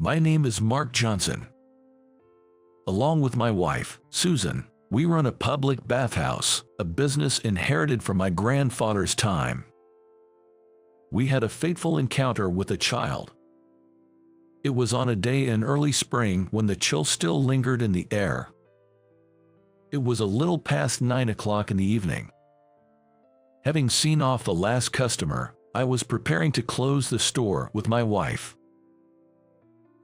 My name is Mark Johnson. Along with my wife, Susan, we run a public bathhouse, a business inherited from my grandfather's time. We had a fateful encounter with a child. It was on a day in early spring when the chill still lingered in the air. It was a little past 9 o'clock in the evening. Having seen off the last customer, I was preparing to close the store with my wife.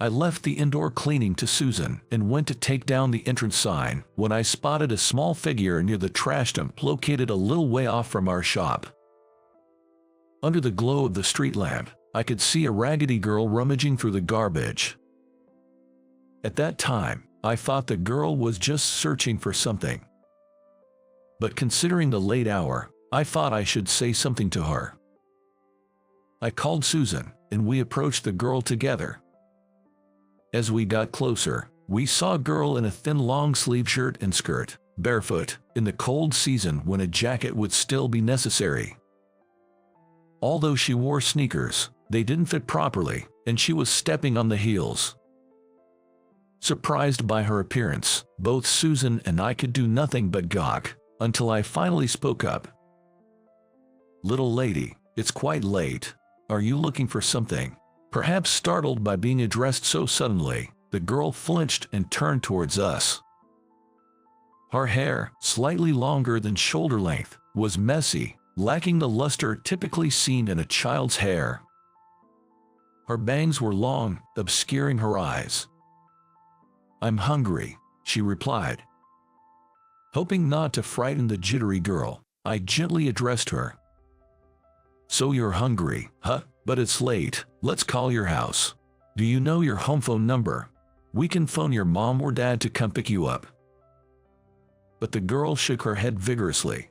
I left the indoor cleaning to Susan and went to take down the entrance sign when I spotted a small figure near the trash dump located a little way off from our shop. Under the glow of the street lamp, I could see a raggedy girl rummaging through the garbage. At that time, I thought the girl was just searching for something. But considering the late hour, I thought I should say something to her. I called Susan, and we approached the girl together. As we got closer, we saw a girl in a thin long-sleeve shirt and skirt, barefoot, in the cold season when a jacket would still be necessary. Although she wore sneakers, they didn't fit properly, and she was stepping on the heels. Surprised by her appearance, both Susan and I could do nothing but gawk, until I finally spoke up. "Little lady, it's quite late. Are you looking for something?" Perhaps startled by being addressed so suddenly, the girl flinched and turned towards us. Her hair, slightly longer than shoulder length, was messy, lacking the luster typically seen in a child's hair. Her bangs were long, obscuring her eyes. "I'm hungry," she replied. Hoping not to frighten the jittery girl, I gently addressed her. "So you're hungry, huh? But it's late. Let's call your house. Do you know your home phone number? We can phone your mom or dad to come pick you up." But the girl shook her head vigorously.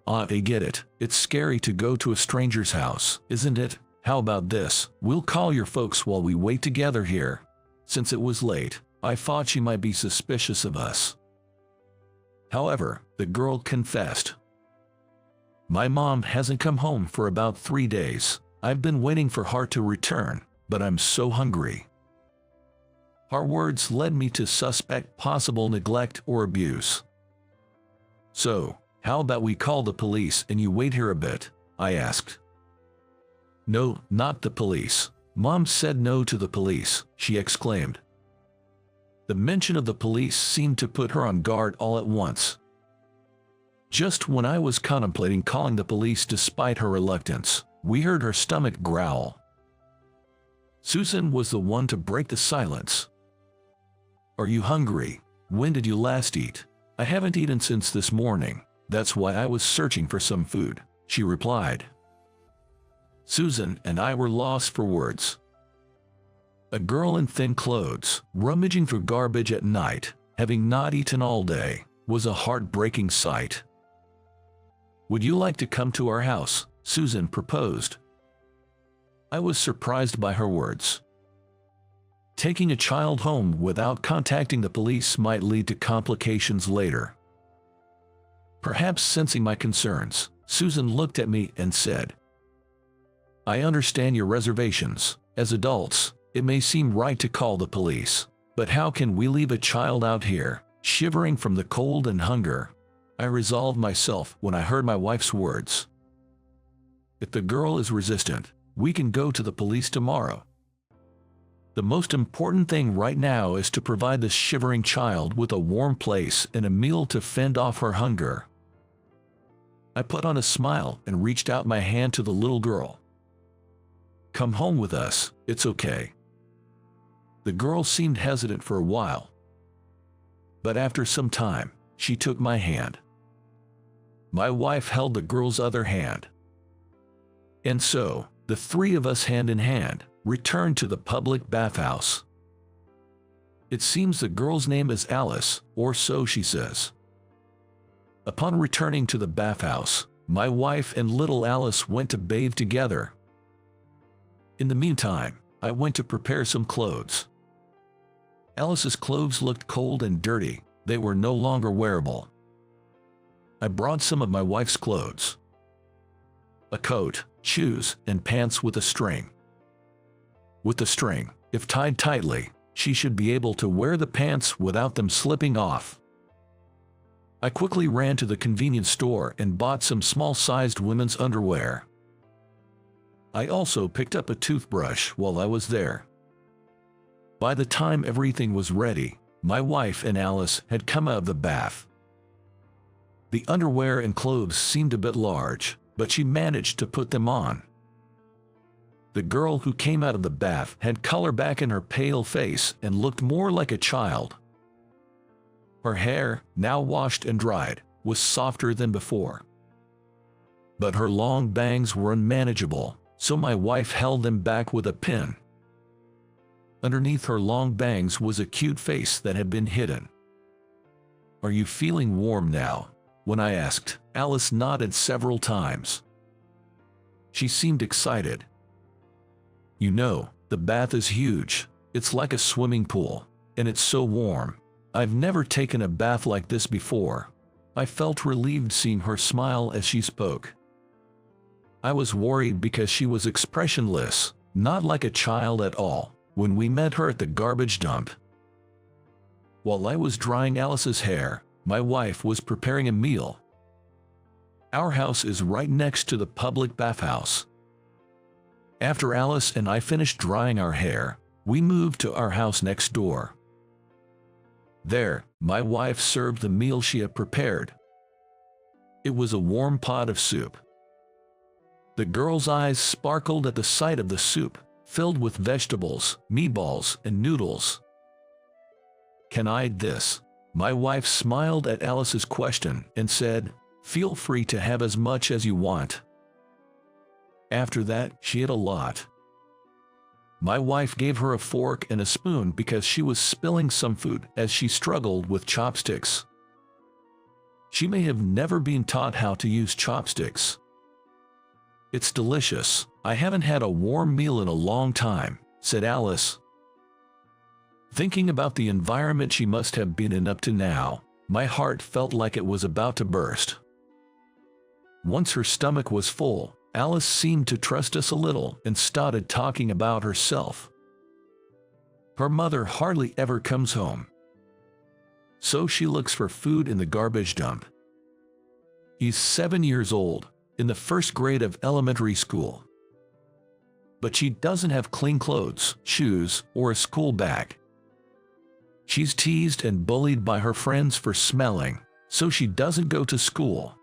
"I get it. It's scary to go to a stranger's house, isn't it? How about this? We'll call your folks while we wait together here." Since it was late, I thought she might be suspicious of us. However, the girl confessed. "My mom hasn't come home for about 3 days. I've been waiting for her to return, but I'm so hungry." Her words led me to suspect possible neglect or abuse. "So, how about we call the police and you wait here a bit?" I asked. "No, not the police. Mom said no to the police," she exclaimed. The mention of the police seemed to put her on guard all at once. Just when I was contemplating calling the police despite her reluctance, we heard her stomach growl. Susan was the one to break the silence. "Are you hungry? When did you last eat?" "I haven't eaten since this morning. That's why I was searching for some food," she replied. Susan and I were lost for words. A girl in thin clothes, rummaging through garbage at night, having not eaten all day, was a heartbreaking sight. "Would you like to come to our house?" Susan proposed. I was surprised by her words. Taking a child home without contacting the police might lead to complications later. Perhaps sensing my concerns, Susan looked at me and said, "I understand your reservations. As adults, it may seem right to call the police, but how can we leave a child out here, shivering from the cold and hunger?" I resolved myself when I heard my wife's words. "If the girl is resistant, we can go to the police tomorrow. The most important thing right now is to provide this shivering child with a warm place and a meal to fend off her hunger." I put on a smile and reached out my hand to the little girl. "Come home with us, it's okay." The girl seemed hesitant for a while. But after some time, she took my hand. My wife held the girl's other hand. And so, the three of us hand in hand, returned to the public bathhouse. It seems the girl's name is Alice, or so she says. Upon returning to the bathhouse, my wife and little Alice went to bathe together. In the meantime, I went to prepare some clothes. Alice's clothes looked cold and dirty. They were no longer wearable. I brought some of my wife's clothes. A coat, shoes, and pants with a string. With the string, If tied tightly, she should be able to wear the pants without them slipping off. I quickly ran to the convenience store and bought some small-sized women's underwear. I also picked up a toothbrush while I was there. By the time everything was ready, my wife and Alice had come out of the bath. The underwear and clothes seemed a bit large, but she managed to put them on. The girl who came out of the bath had color back in her pale face and looked more like a child. Her hair, now washed and dried, was softer than before. But her long bangs were unmanageable, so my wife held them back with a pin. Underneath her long bangs was a cute face that had been hidden. "Are you feeling warm now?" When I asked, Alice nodded several times. She seemed excited. "You know, the bath is huge. It's like a swimming pool, and it's so warm. I've never taken a bath like this before." I felt relieved seeing her smile as she spoke. I was worried because she was expressionless, not like a child at all, when we met her at the garbage dump. While I was drying Alice's hair, my wife was preparing a meal. Our house is right next to the public bathhouse. After Alice and I finished drying our hair, we moved to our house next door. There, my wife served the meal she had prepared. It was a warm pot of soup. The girl's eyes sparkled at the sight of the soup, filled with vegetables, meatballs, and noodles. "Can I eat this?" My wife smiled at Alice's question and said, "Feel free to have as much as you want." After that, she ate a lot. My wife gave her a fork and a spoon because she was spilling some food as she struggled with chopsticks. She may have never been taught how to use chopsticks. "It's delicious. I haven't had a warm meal in a long time," said Alice. Thinking about the environment she must have been in up to now, my heart felt like it was about to burst. Once her stomach was full, Alice seemed to trust us a little and started talking about herself. Her mother hardly ever comes home, so she looks for food in the garbage dump. He's 7 years old, in the first grade of elementary school. But she doesn't have clean clothes, shoes, or a school bag. She's teased and bullied by her friends for smelling, so she doesn't go to school.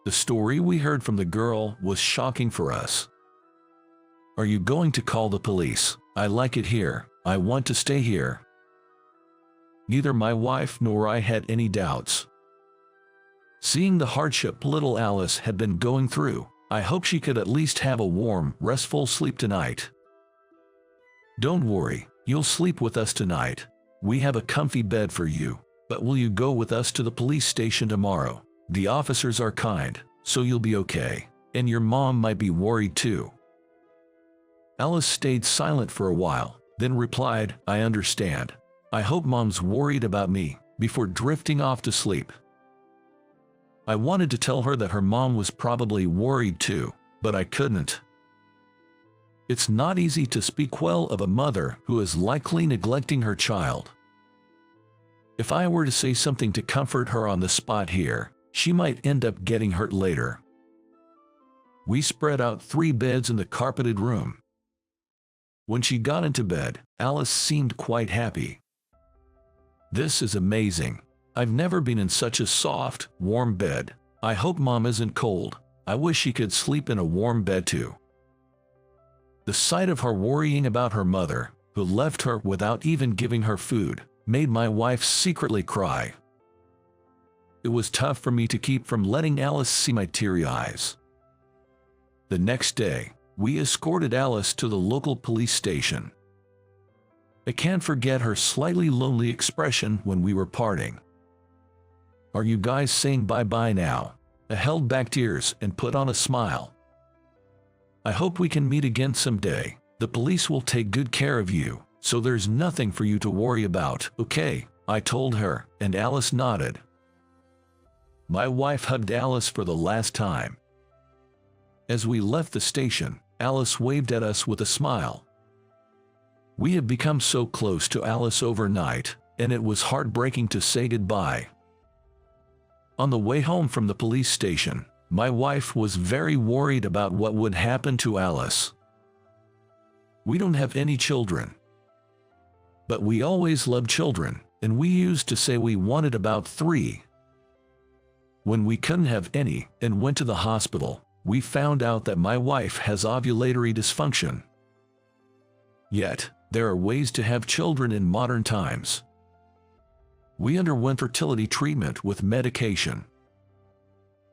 The story we heard from the girl was shocking for us. "Are you going to call the police? I like it here. I want to stay here." Neither my wife nor I had any doubts. Seeing the hardship little Alice had been going through, I hope she could at least have a warm, restful sleep tonight. "Don't worry, you'll sleep with us tonight. We have a comfy bed for you, but will you go with us to the police station tomorrow? The officers are kind, so you'll be okay, and your mom might be worried too." Alice stayed silent for a while, then replied, "I understand. I hope mom's worried about me," before drifting off to sleep. I wanted to tell her that her mom was probably worried too, but I couldn't. It's not easy to speak well of a mother who is likely neglecting her child. If I were to say something to comfort her on the spot here, she might end up getting hurt later. We spread out 3 beds in the carpeted room. When she got into bed, Alice seemed quite happy. "This is amazing. I've never been in such a soft, warm bed. I hope mom isn't cold. I wish she could sleep in a warm bed too." The sight of her worrying about her mother, who left her without even giving her food, made my wife secretly cry. It was tough for me to keep from letting Alice see my teary eyes. The next day, we escorted Alice to the local police station. I can't forget her slightly lonely expression when we were parting. "Are you guys saying bye-bye now?" I held back tears and put on a smile. "I hope we can meet again someday. The police will take good care of you, so there's nothing for you to worry about, okay?" I told her, and Alice nodded. My wife hugged Alice for the last time. As we left the station, Alice waved at us with a smile. We had become so close to Alice overnight, and it was heartbreaking to say goodbye. On the way home from the police station, my wife was very worried about what would happen to Alice. We don't have any children, but we always loved children, and we used to say we wanted about 3. When we couldn't have any and went to the hospital, we found out that my wife has ovulatory dysfunction. Yet, there are ways to have children in modern times. We underwent fertility treatment with medication.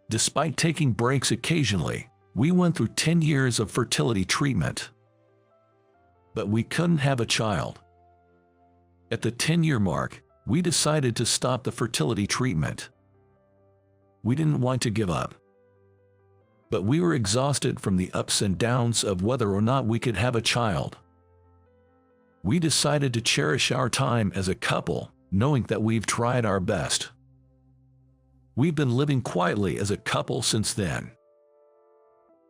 Despite taking breaks occasionally, we went through 10 years of fertility treatment. But we couldn't have a child. At the 10-year mark, we decided to stop the fertility treatment. We didn't want to give up. But we were exhausted from the ups and downs of whether or not we could have a child. We decided to cherish our time as a couple, knowing that we've tried our best. We've been living quietly as a couple since then.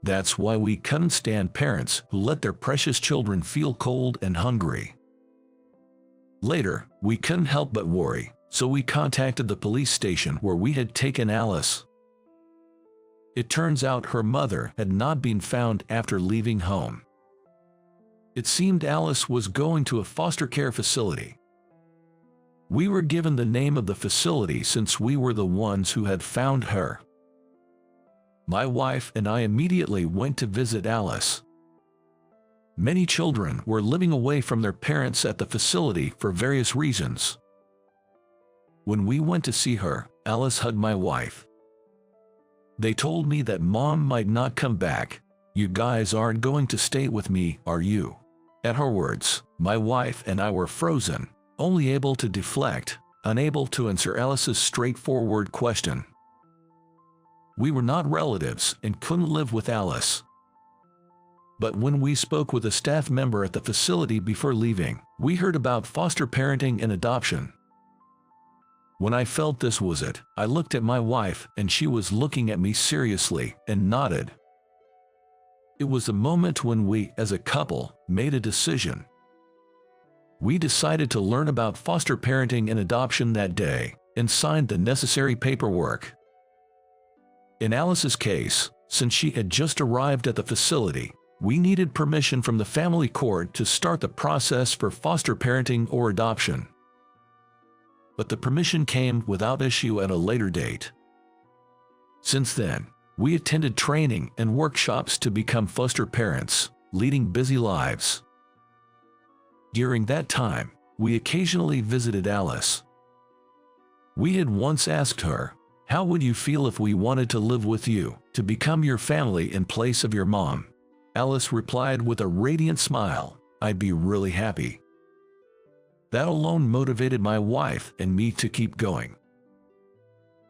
That's why we couldn't stand parents who let their precious children feel cold and hungry. Later, we couldn't help but worry, so we contacted the police station where we had taken Alice. It turns out her mother had not been found after leaving home. It seemed Alice was going to a foster care facility. We were given the name of the facility since we were the ones who had found her. My wife and I immediately went to visit Alice. Many children were living away from their parents at the facility for various reasons. When we went to see her, Alice hugged my wife. They told me that Mom might not come back. "You guys aren't going to stay with me, are you?" At her words, my wife and I were frozen, only able to deflect, unable to answer Alice's straightforward question. We were not relatives and couldn't live with Alice. But when we spoke with a staff member at the facility before leaving, we heard about foster parenting and adoption. When I felt this was it, I looked at my wife and she was looking at me seriously and nodded. It was a moment when we, as a couple, made a decision. We decided to learn about foster parenting and adoption that day, and signed the necessary paperwork. In Alice's case, since she had just arrived at the facility, we needed permission from the family court to start the process for foster parenting or adoption. But the permission came without issue at a later date. Since then, we attended training and workshops to become foster parents, leading busy lives. During that time, we occasionally visited Alice. We had once asked her, "How would you feel if we wanted to live with you, to become your family in place of your mom?" Alice replied with a radiant smile, "I'd be really happy." That alone motivated my wife and me to keep going.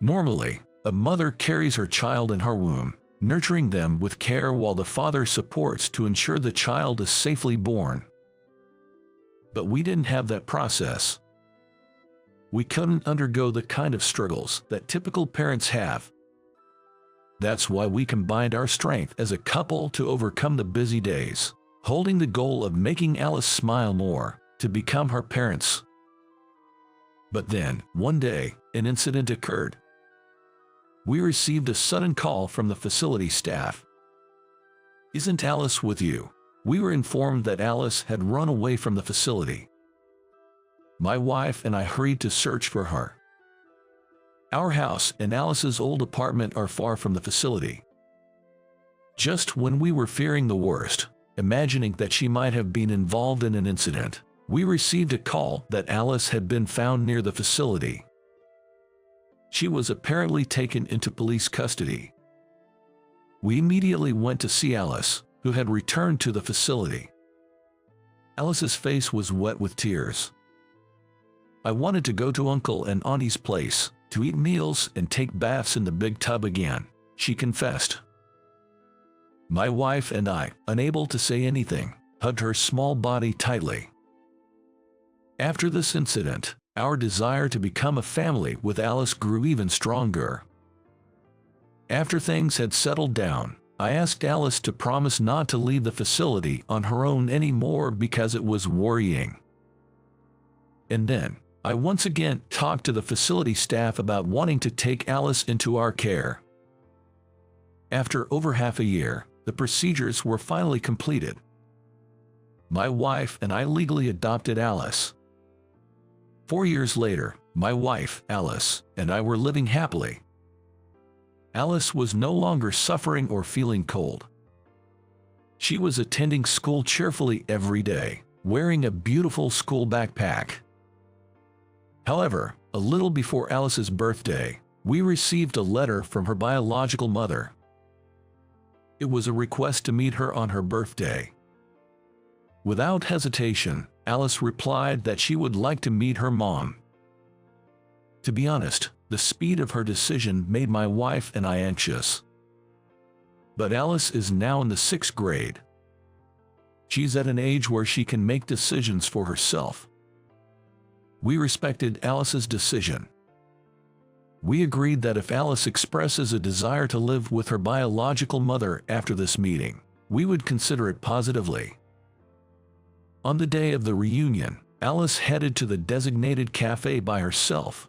Normally, a mother carries her child in her womb, nurturing them with care while the father supports to ensure the child is safely born. But we didn't have that process. We couldn't undergo the kind of struggles that typical parents have. That's why we combined our strength as a couple to overcome the busy days, holding the goal of making Alice smile more, to become her parents. But then, one day, an incident occurred. We received a sudden call from the facility staff. "Isn't Alice with you?" We were informed that Alice had run away from the facility. My wife and I hurried to search for her. Our house and Alice's old apartment are far from the facility. Just when we were fearing the worst, imagining that she might have been involved in an incident, we received a call that Alice had been found near the facility. She was apparently taken into police custody. We immediately went to see Alice, who had returned to the facility. Alice's face was wet with tears. "I wanted to go to Uncle and Auntie's place, to eat meals and take baths in the big tub again," she confessed. My wife and I, unable to say anything, hugged her small body tightly. After this incident, our desire to become a family with Alice grew even stronger. After things had settled down, I asked Alice to promise not to leave the facility on her own anymore because it was worrying. And then, I once again talked to the facility staff about wanting to take Alice into our care. After over half a year, the procedures were finally completed. My wife and I legally adopted Alice. 4 years later, my wife, Alice, and I were living happily. Alice was no longer suffering or feeling cold. She was attending school cheerfully every day, wearing a beautiful school backpack. However, a little before Alice's birthday, we received a letter from her biological mother. It was a request to meet her on her birthday. Without hesitation, Alice replied that she would like to meet her mom. To be honest, the speed of her decision made my wife and I anxious. But Alice is now in the 6th grade. She's at an age where she can make decisions for herself. We respected Alice's decision. We agreed that if Alice expresses a desire to live with her biological mother after this meeting, we would consider it positively. On the day of the reunion, Alice headed to the designated cafe by herself.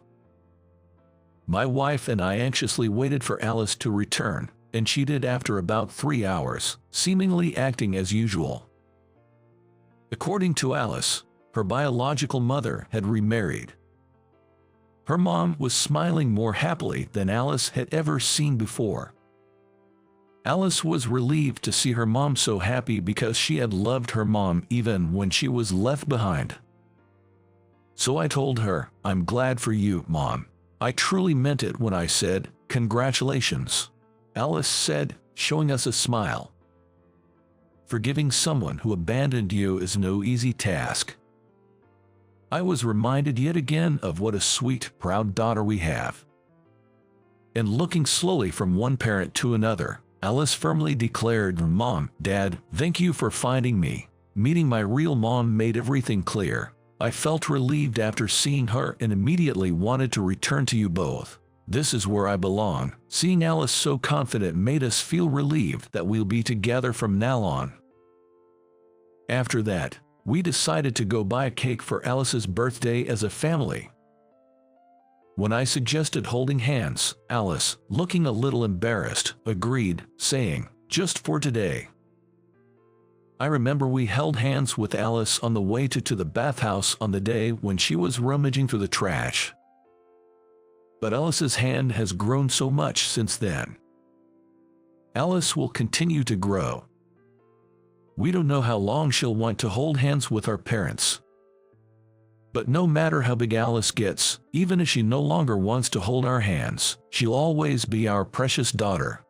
My wife and I anxiously waited for Alice to return, and she did after about 3 hours, seemingly acting as usual. According to Alice, her biological mother had remarried. Her mom was smiling more happily than Alice had ever seen before. Alice was relieved to see her mom so happy because she had loved her mom even when she was left behind. So I told her, "I'm glad for you, Mom. I truly meant it when I said, 'Congratulations,'" Alice said, showing us a smile. Forgiving someone who abandoned you is no easy task. I was reminded yet again of what a sweet, proud daughter we have. And looking slowly from one parent to another, Alice firmly declared, "Mom, Dad, thank you for finding me. Meeting my real mom made everything clear. I felt relieved after seeing her and immediately wanted to return to you both. This is where I belong." Seeing Alice so confident made us feel relieved that we'll be together from now on. After that, we decided to go buy a cake for Alice's birthday as a family. When I suggested holding hands, Alice, looking a little embarrassed, agreed, saying, "Just for today." I remember we held hands with Alice on the way to the bathhouse on the day when she was rummaging through the trash. But Alice's hand has grown so much since then. Alice will continue to grow. We don't know how long she'll want to hold hands with our parents. But no matter how big Alice gets, even if she no longer wants to hold our hands, she'll always be our precious daughter.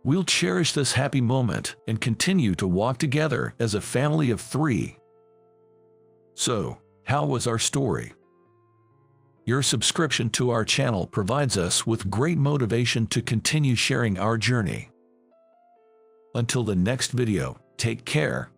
We'll cherish this happy moment and continue to walk together as a family of 3. So, how was our story? Your subscription to our channel provides us with great motivation to continue sharing our journey. Until the next video, take care.